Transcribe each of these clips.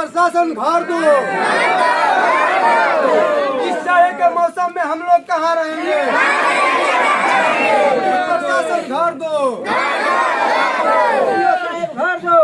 प्रशासन घर दो। इस चाहे के मौसम में हम लोग कहाँ रहेंगे? प्रशासन घर दो, घर दो।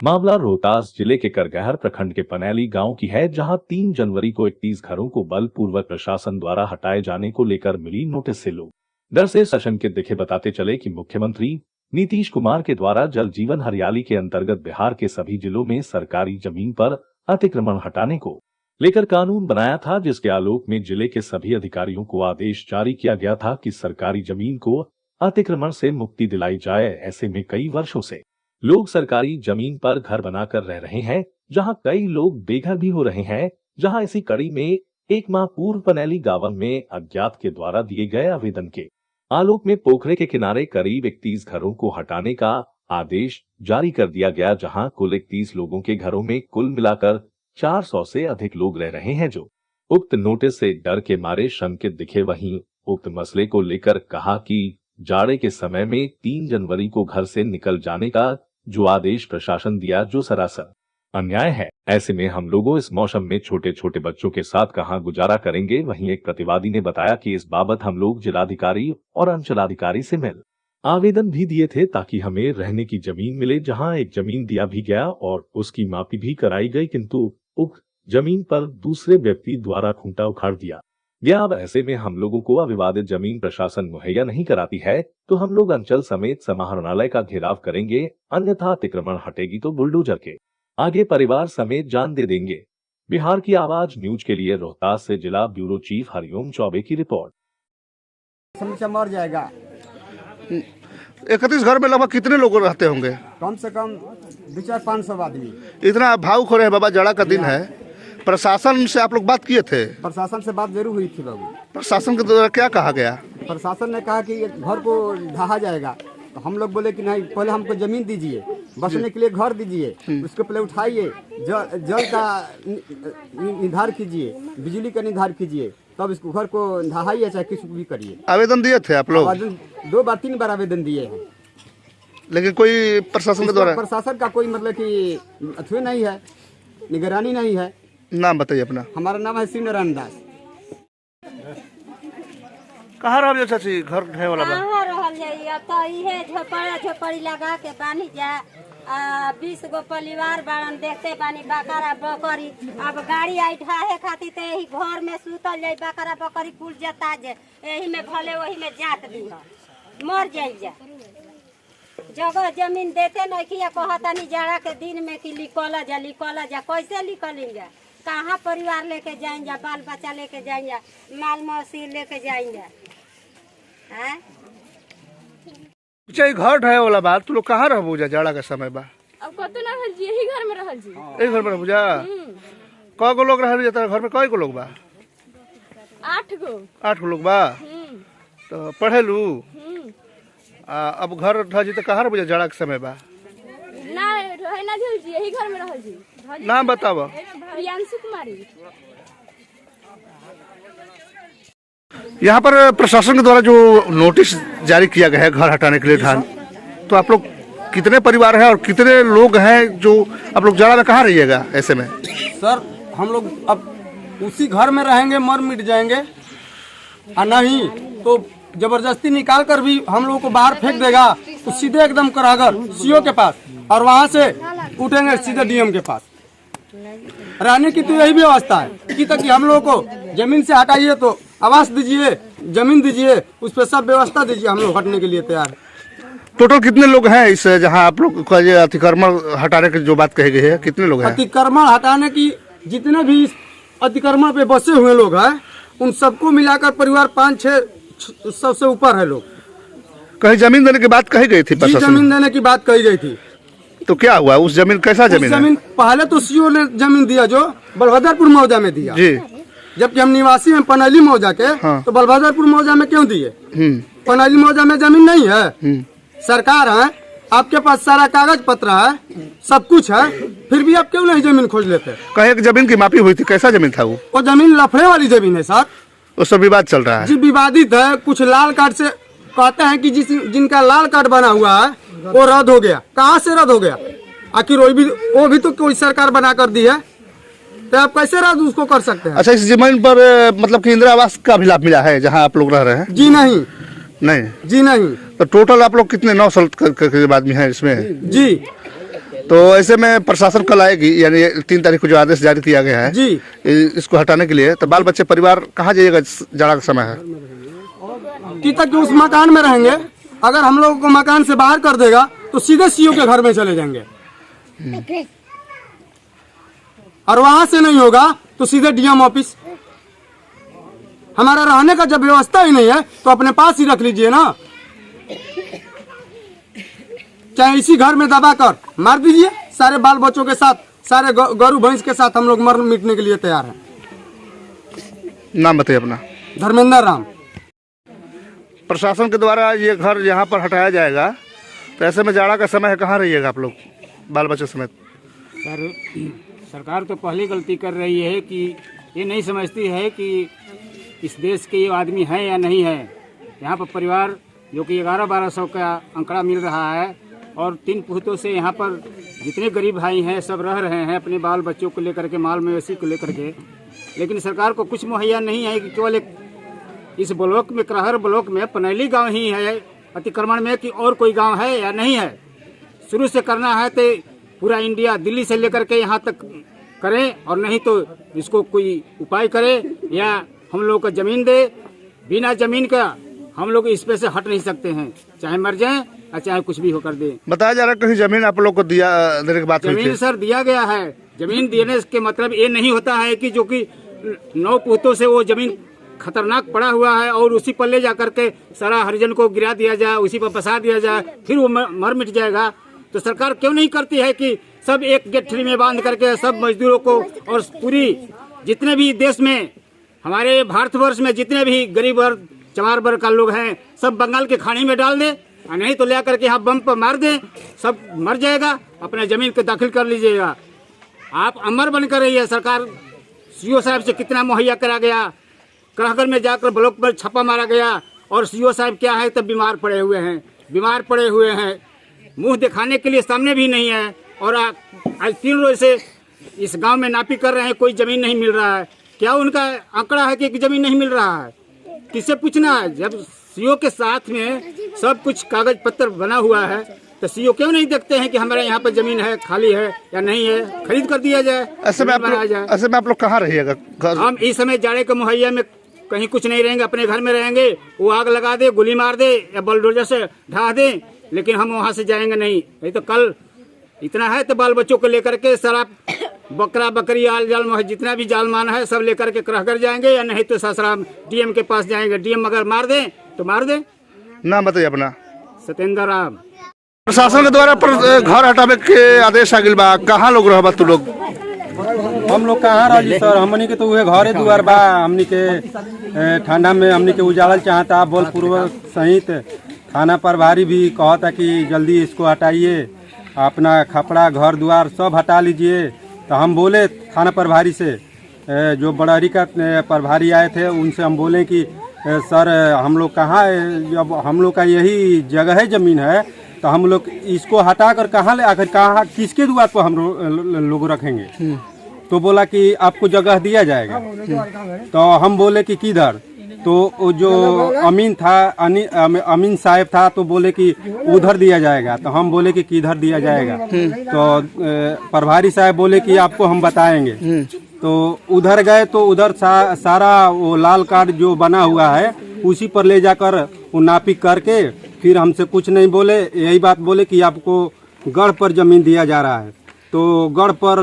मामला रोहतास जिले के करगहर प्रखंड के पनैली गांव की है, जहां 3 जनवरी को 31 घरों को बलपूर्वक प्रशासन द्वारा हटाए जाने को लेकर मिली नोटिस से लोग डर से सशंकित दिखे। बताते चले कि मुख्यमंत्री नीतीश कुमार के द्वारा जल जीवन हरियाली के अंतर्गत बिहार के सभी जिलों में सरकारी जमीन पर अतिक्रमण हटाने को लेकर कानून बनाया था, जिसके आलोक में जिले के सभी अधिकारियों को आदेश जारी किया गया था कि सरकारी जमीन को अतिक्रमण से मुक्ति दिलाई जाए। ऐसे में कई वर्षों से लोग सरकारी जमीन पर घर बनाकर रह रहे हैं, जहां कई लोग बेघर भी हो रहे हैं। जहां इसी कड़ी में एक माह पूर्व पनैली गांव में अज्ञात के द्वारा दिए गए आवेदन के आलोक में पोखरे के किनारे करीब 31 घरों को हटाने का आदेश जारी कर दिया गया, जहां कुल 31 लोगों के घरों में कुल मिलाकर 400 से अधिक लोग रह रहे हैं, जो उक्त नोटिस से डर के मारे शंकित दिखे। वहीं उक्त मसले को लेकर कहा कि जाड़े के समय में 3 जनवरी को घर से निकल जाने का जो आदेश प्रशासन दिया, जो सरासर अन्याय है। ऐसे में हम लोगों इस मौसम में छोटे छोटे बच्चों के साथ कहां गुजारा करेंगे। वहीं एक प्रतिवादी ने बताया कि इस बाबत हम लोग जिलाधिकारी और अंचलाधिकारी से मिल आवेदन भी दिए थे ताकि हमें रहने की जमीन मिले, जहां एक जमीन दिया भी गया और उसकी मापी भी कराई गई, किंतु उक्त जमीन पर दूसरे व्यक्ति द्वारा खूंटा उखाड़ दिया गया। अब ऐसे में हम लोगों को अविवादित जमीन प्रशासन मुहैया नहीं कराती है तो हम लोग अंचल समेत समाहरणालय का घेराव करेंगे, अन्यथा अतिक्रमण हटेगी तो बुलडोजर के आगे परिवार समेत जान दे देंगे। बिहार की आवाज न्यूज के लिए रोहतास से जिला ब्यूरो चीफ हरिओम चौबे की रिपोर्ट। समस्या मर जाएगा। 31 घर में लगभग कितने लोग रहते होंगे? कम से कम 200-500 आदमी। इतना भावुक हो रहे हैं बाबा, जाड़ा का दिन है। प्रशासन से आप लोग बात किए थे? प्रशासन से बात जरूर हुई थी बाबू। प्रशासन के द्वारा क्या कहा गया? प्रशासन ने कहा कि घर को ढहा जाएगा, तो हम लोग बोले कि नहीं, पहले हमको जमीन दीजिए, बसने के लिए घर दीजिए, उसको पहले उठाइए, जल का निर्धार कीजिए, बिजली का निर्धार कीजिए, तब इसको घर को ढहाइए, चाहे किसी को भी करिए। आवेदन दिए थे आप लोग? 2 बार 3 बार आवेदन दिए हैं, लेकिन कोई प्रशासन के द्वारा? प्रशासन का कोई मतलब कि अथवा नहीं है, निगरानी नहीं है। नाम बताइए अपना। हमारा नाम है शिव नारायण दास। कहाँ रह चाची घर ढहे वाला? कहाँ रहल जाइए, तो इहे झोपड़ी लगा के बानी जा। 20 गो परिवार बाड़न, देखते बानी बकरा बकरी। अब गाड़ी आई ढाहे खातिर तो यही घर में सुतल जाई, बकरा बकरी कुल जता जे, यही में भले वही में जात दी मर जाई जा। जगह जमीन देते नहीं कि कहतनी जाड़ा के दिन में कि लिखल जा, कैसे लिखलेंगे? कहाँ परिवार लेके जाएंगे, बाल बच्चा लेके जाएंगे, माल मवेशी लेके जाएंगे? चाहे घर ढहे वाला बात, तू लोग कहाँ रह बुझा? जाड़ा का समय बा, अब कतो ना रहल जी, यही घर में रहल जी। यही घर में रह बुझा? कै गो लोग रह जाता घर में? कै गो लोग बा? 8 गो। 8 गो लोग बा। तो पढ़े लू? अब घर ढह जी तो कहाँ रह बुझा? जाड़ा के समय बा ना रहे ना जी, यही घर में रहल जी। नाम बताओ। प्रियांशु कुमारी। यहाँ पर प्रशासन के द्वारा जो नोटिस जारी किया गया है घर हटाने के लिए ढान, तो आप लोग कितने परिवार हैं और कितने लोग हैं जो आप लोग जाड़ा में कहाँ रहिएगा ऐसे में? सर हम लोग अब उसी घर में रहेंगे, मर मिट जाएंगे, और नहीं तो जबरदस्ती निकाल कर भी हम लोगों को बाहर फेंक देगा, तो सीधे एकदम करागर सीओ के पास, और वहाँ से उठेंगे सीधे डीएम के पास। रहने की तो यही व्यवस्था है कि तक हम लोगों को जमीन से हटाइए तो आवास दीजिए, जमीन दीजिए, उस पर सब व्यवस्था दीजिए, हम लोग हटने के लिए तैयार है। टोटल कितने लोग हैं इस जहाँ आप लोग का ये अतिक्रमण हटाने की जो बात कही गई है, कितने लोग हैं? अतिक्रमण हटाने की जितने भी इस अतिक्रमण पे बसे हुए लोग हैं, उन सबको मिलाकर परिवार 500-600 से ऊपर है लोग। कहीं जमीन देने की बात कही गई थी? जमीन देने की बात कही गई थी, तो क्या हुआ? उस जमीन कैसा जमीन है? पहले तो सीओ ने जमीन दिया, जो बलभद्रपुर मौजा में दिया जी, जबकि हम निवासी हैं पनैली मौजा के। हाँ। तो बलभद्रपुर मौजा में क्यों दिए? पनैली मौजा में जमीन नहीं है, सरकार है, आपके पास सारा कागज पत्र है, सब कुछ है, फिर भी आप क्यों नहीं जमीन खोज लेते? कहीं एक जमीन की मापी हुई थी, कैसा जमीन था वो? जमीन लफड़े वाली जमीन है सर, उस पर विवाद चल रहा है जी, विवादित है। कुछ लाल कार्ड से कहते हैं कि जिनका लाल कार्ड बना हुआ है वो रद्द हो गया। कहाँ से रद्द हो गया? आखिर वो भी तो कोई सरकार बना कर दी है, तो आप कैसे राज उसको कर सकते हैं? अच्छा, इस जमीन पर मतलब कि इंदिरा आवास का भी लाभ मिला है जहाँ आप लोग रह रहे हैं? जी नहीं। नहीं जी नहीं। तो टोटल आप लोग कितने 9 साल के बाद में हैं इसमें? जी। तो ऐसे में प्रशासन कल आएगी, यानी 3 तारीख को जो आदेश जारी किया गया है जी, इसको हटाने के लिए, तो बाल बच्चे परिवार कहाँ जाइएगा? जाड़ा का समय है कि तक उस मकान में रहेंगे। अगर हम लोगों को मकान से बाहर कर देगा तो सीधे सीओ के घर में चले जाएंगे, और वहां से नहीं होगा तो सीधे डीएम ऑफिस। हमारा रहने का जब व्यवस्था ही नहीं है तो अपने पास ही रख लीजिए ना, चाहे इसी घर में दबा कर मार दीजिए। सारे बाल बच्चों के साथ, सारे गरु भैंस के साथ हम लोग मर मिटने के लिए तैयार हैं। नाम बताइए अपना। धर्मेंद्र राम। प्रशासन के द्वारा ये घर यहाँ पर हटाया जाएगा, तो ऐसे में जाड़ा का समय है, कहाँ रहिएगा आप लोग बाल बच्चे समेत? सर, सरकार तो पहली गलती कर रही है कि ये नहीं समझती है कि इस देश के ये आदमी है या नहीं है। यहाँ पर परिवार जो कि 1100-1200 का आंकड़ा मिल रहा है, और 3 पुख्तों से यहाँ पर जितने गरीब भाई हैं सब रह रहे हैं अपने बाल बच्चों को लेकर के, माल मवेशी को लेकर के। लेकिन सरकार को कुछ मुहैया नहीं है कि केवल एक इस ब्लॉक में, करहर ब्लॉक में पनैली गांव ही है अतिक्रमण में, कि और कोई गांव है या नहीं है। शुरू से करना है तो पूरा इंडिया, दिल्ली से लेकर के यहाँ तक करें, और नहीं तो इसको कोई उपाय करे या हम लोग को जमीन दे। बिना जमीन का हम लोग इस पे से हट नहीं सकते हैं, चाहे मर जाएं और चाहे कुछ भी होकर दे। बताया जा रहा है कहीं जमीन आप लोग को देने की बात हुई थी? जमीन सर दिया गया है। जमीन देने के मतलब ये नहीं होता है कि जो कि 9 पुख्तों से वो जमीन खतरनाक पड़ा हुआ है और उसी पर ले जाकर के सारा हरिजन को गिरा दिया जाए, उसी पर बसा दिया जाए, फिर वो मर मिट जाएगा। तो सरकार क्यों नहीं करती है कि सब एक गठरी में बांध करके सब मजदूरों को, और पूरी जितने भी देश में, हमारे भारतवर्ष में जितने भी गरीब वर्ग, चमार वर्ग का लोग हैं, सब बंगाल के खाड़ी में डाल दे, और नहीं तो ले करके यहाँ बम पर मार दे, सब मर जाएगा। अपना जमीन को दाखिल कर लीजिएगा। आप अमर बनकर रही है सरकार। सीओ साहब से कितना मुहैया करा गया, करहगर में जाकर ब्लॉक पर छापा मारा गया, और सीओ साहब क्या है तब बीमार पड़े हुए हैं, मुंह दिखाने के लिए सामने भी नहीं है। और आज 3 रोज से इस गांव में नापी कर रहे हैं, कोई जमीन नहीं मिल रहा है। क्या उनका आंकड़ा है कि जमीन नहीं मिल रहा है? किससे पूछना है? जब सीओ के साथ में सब कुछ कागज पत्र बना हुआ है, तो सीओ क्यों नहीं देखते हैं कि हमारे यहाँ पर जमीन है, खाली है या नहीं है, खरीद कर दिया जाए। ऐसे में आप लोग कहाँ रहिएगा? हम इस समय जाड़े के मुहैया में कहीं कुछ नहीं रहेंगे, अपने घर में रहेंगे। वो आग लगा दे, गोली मार दे या बुलडोजर से ढा दे, लेकिन हम वहाँ से जाएंगे नहीं तो कल इतना है तो बाल बच्चों को लेकर के शराब, बकरा बकरी, आल जाल जितना भी जाल मान है सब लेकर के करहगर जाएंगे, या नहीं तो ससुराल डीएम के पास जाएंगे। डीएम अगर मार दे तो मार दे। नाम बताइए अपना। सत्येंद्र राम। प्रशासन के द्वारा घर हटावे के आदेश आ गइल बा, कहाँ लोग रहबा तू लोग? हम लोग कहाँ रही सर, हमनी के तो उहे घरे दुआर बा। हमनी के ठंडा में हमनी के उजाड़ल चाहता बलपूर्वक सहित। थाना प्रभारी भी कहता कि जल्दी इसको हटाइए, अपना खपड़ा घर द्वार सब हटा लीजिए। तो हम बोले थाना प्रभारी से, जो बड़हरी का प्रभारी आए थे उनसे हम बोले कि सर हम लोग कहाँ, जब हम लोग का यही जगह है, ज़मीन है, तो हम लोग इसको हटा कर कहाँ ले आकर, कहाँ किसके द्वार पर हम लोग रखेंगे? तो बोला कि आपको जगह दिया जाएगा। तो हम बोले कि किधर? तो वो जो अमीन था, अमीन साहब था, तो बोले कि उधर दिया जाएगा। तो हम बोले कि किधर दिया जाएगा? तो प्रभारी साहब बोले कि आपको हम बताएंगे। तो उधर गए तो उधर सारा वो लाल कार्ड जो बना हुआ है उसी पर ले जाकर वो नापी करके फिर हमसे कुछ नहीं बोले, यही बात बोले कि आपको गढ़ पर जमीन दिया जा रहा है। तो गढ़ पर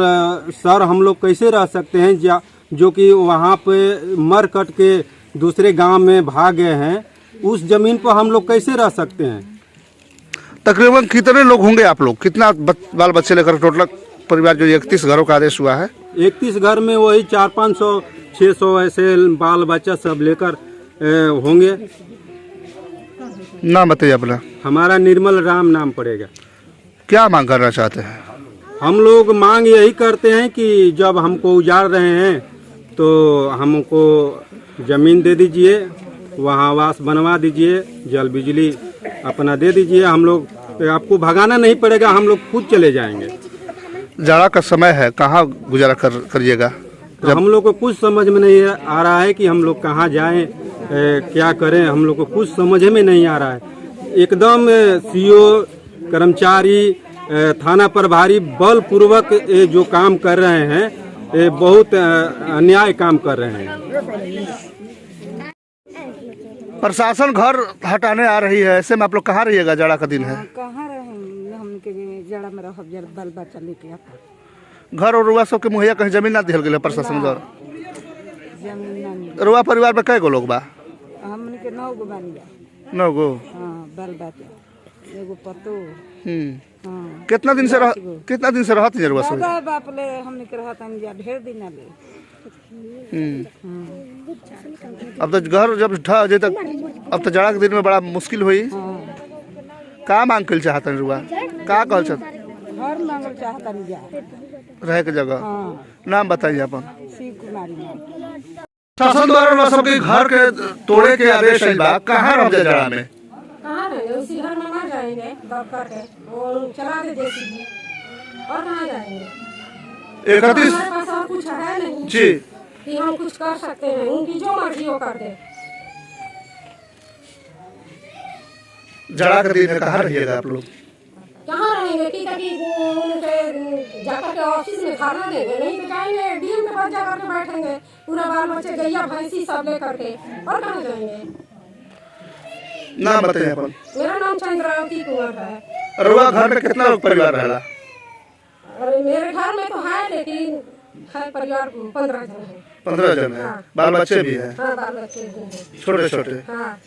सर हम लोग कैसे रह सकते हैं, जो कि वहाँ पे मर कट के दूसरे गांव में भाग गए हैं, उस जमीन पर हम लोग कैसे रह सकते हैं? तकरीबन कितने लोग होंगे आप लोग? कितना बाल बच्चे लेकर टोटल परिवार जो 31 घरों का आदेश हुआ है? 31 घर में वही 400-500-600 ऐसे बाल बच्चा सब लेकर होंगे। नाम बताइए अपना। हमारा निर्मल राम नाम पड़ेगा। क्या मांग करना चाहते हैं? हम लोग मांग यही करते हैं कि जब हमको उजाड़ रहे हैं तो हमको जमीन दे दीजिए, वहाँ आवास बनवा दीजिए, जल बिजली अपना दे दीजिए। हम लोग, आपको भगाना नहीं पड़ेगा, हम लोग खुद चले जाएंगे। जाड़ा का समय है, कहाँ गुजारा करिएगा? तो हम लोग को कुछ समझ में नहीं आ रहा है कि हम लोग कहाँ जाएं, क्या करें। हम लोग को कुछ समझ में नहीं आ रहा है। एकदम सीओ कर्मचारी थाना प्रभारी बलपूर्वक ये जो काम कर रहे हैं, ये बहुत अन्याय काम कर रहे हैं। प्रशासन घर हटाने आ रही है, ऐसे में आप लोग कहाँ रहिएगा? जाड़ा का दिन है, कहाँ रहे हमके जाड़ा में रह बाल बच्चा लेके आता घर और रुआ सबके मुहैया कहीं जमीन ना दिहल गया प्रशासन द्वारा? जमीन रुआ परिवार में कै गो लोग बा? हमने के 9 गो बानी बा। 9 गो। हाँ, बाल बच्चा एगो पतो। हाँ, कितना दिन से रहती है रुआ सब? दादा बाप ले हमने के रहता जा ढेर दिन ले। अब तो घर जब ढह जाए तक, अब तो जाड़ा के दिन में बड़ा मुश्किल हुई। का मांग कर चाहता रुआ? का कहल चाहता? घर मांगल चाहता जा रहे के जगह। नाम बताइए अपन। शिव कुमारी नाम। शासन द्वारा रुआ सबके घर के तोड़े के आदेश है बा, कहाँ रह जाए जाड़ा में? कहाँ रहेंगे? उसी घर में मर जाएंगे दब करके, वो चला दे जेसीबी, और कहाँ जाएंगे? 31 हमारे पास और कुछ है नहीं जी कि हम कुछ कर सकते हैं। उनकी जो मर्जी वो कर दे। जाड़ा के दिन में कहाँ रहिएगा आप लोग? कहाँ रहेंगे कि उनके जाकर के ऑफिस में खाना देंगे, नहीं तो जाएंगे डीएम के पास जाकर के बैठेंगे, पूरा बाल बच्चे गैया भैंसी सब ले करके, और कहाँ जाएंगे? नाम बताइए अपन। मेरा नाम चंद्रावती कुंवर है। रुआ घर में कितना लोग परिवार रहला? अरे मेरे घर में तो है, लेकिन है परिवार 15 जन है। 15 जन है। बाल बच्चे भी है? हाँ, बाल बच्चे भी हैं। छोटे छोटे। हाँ।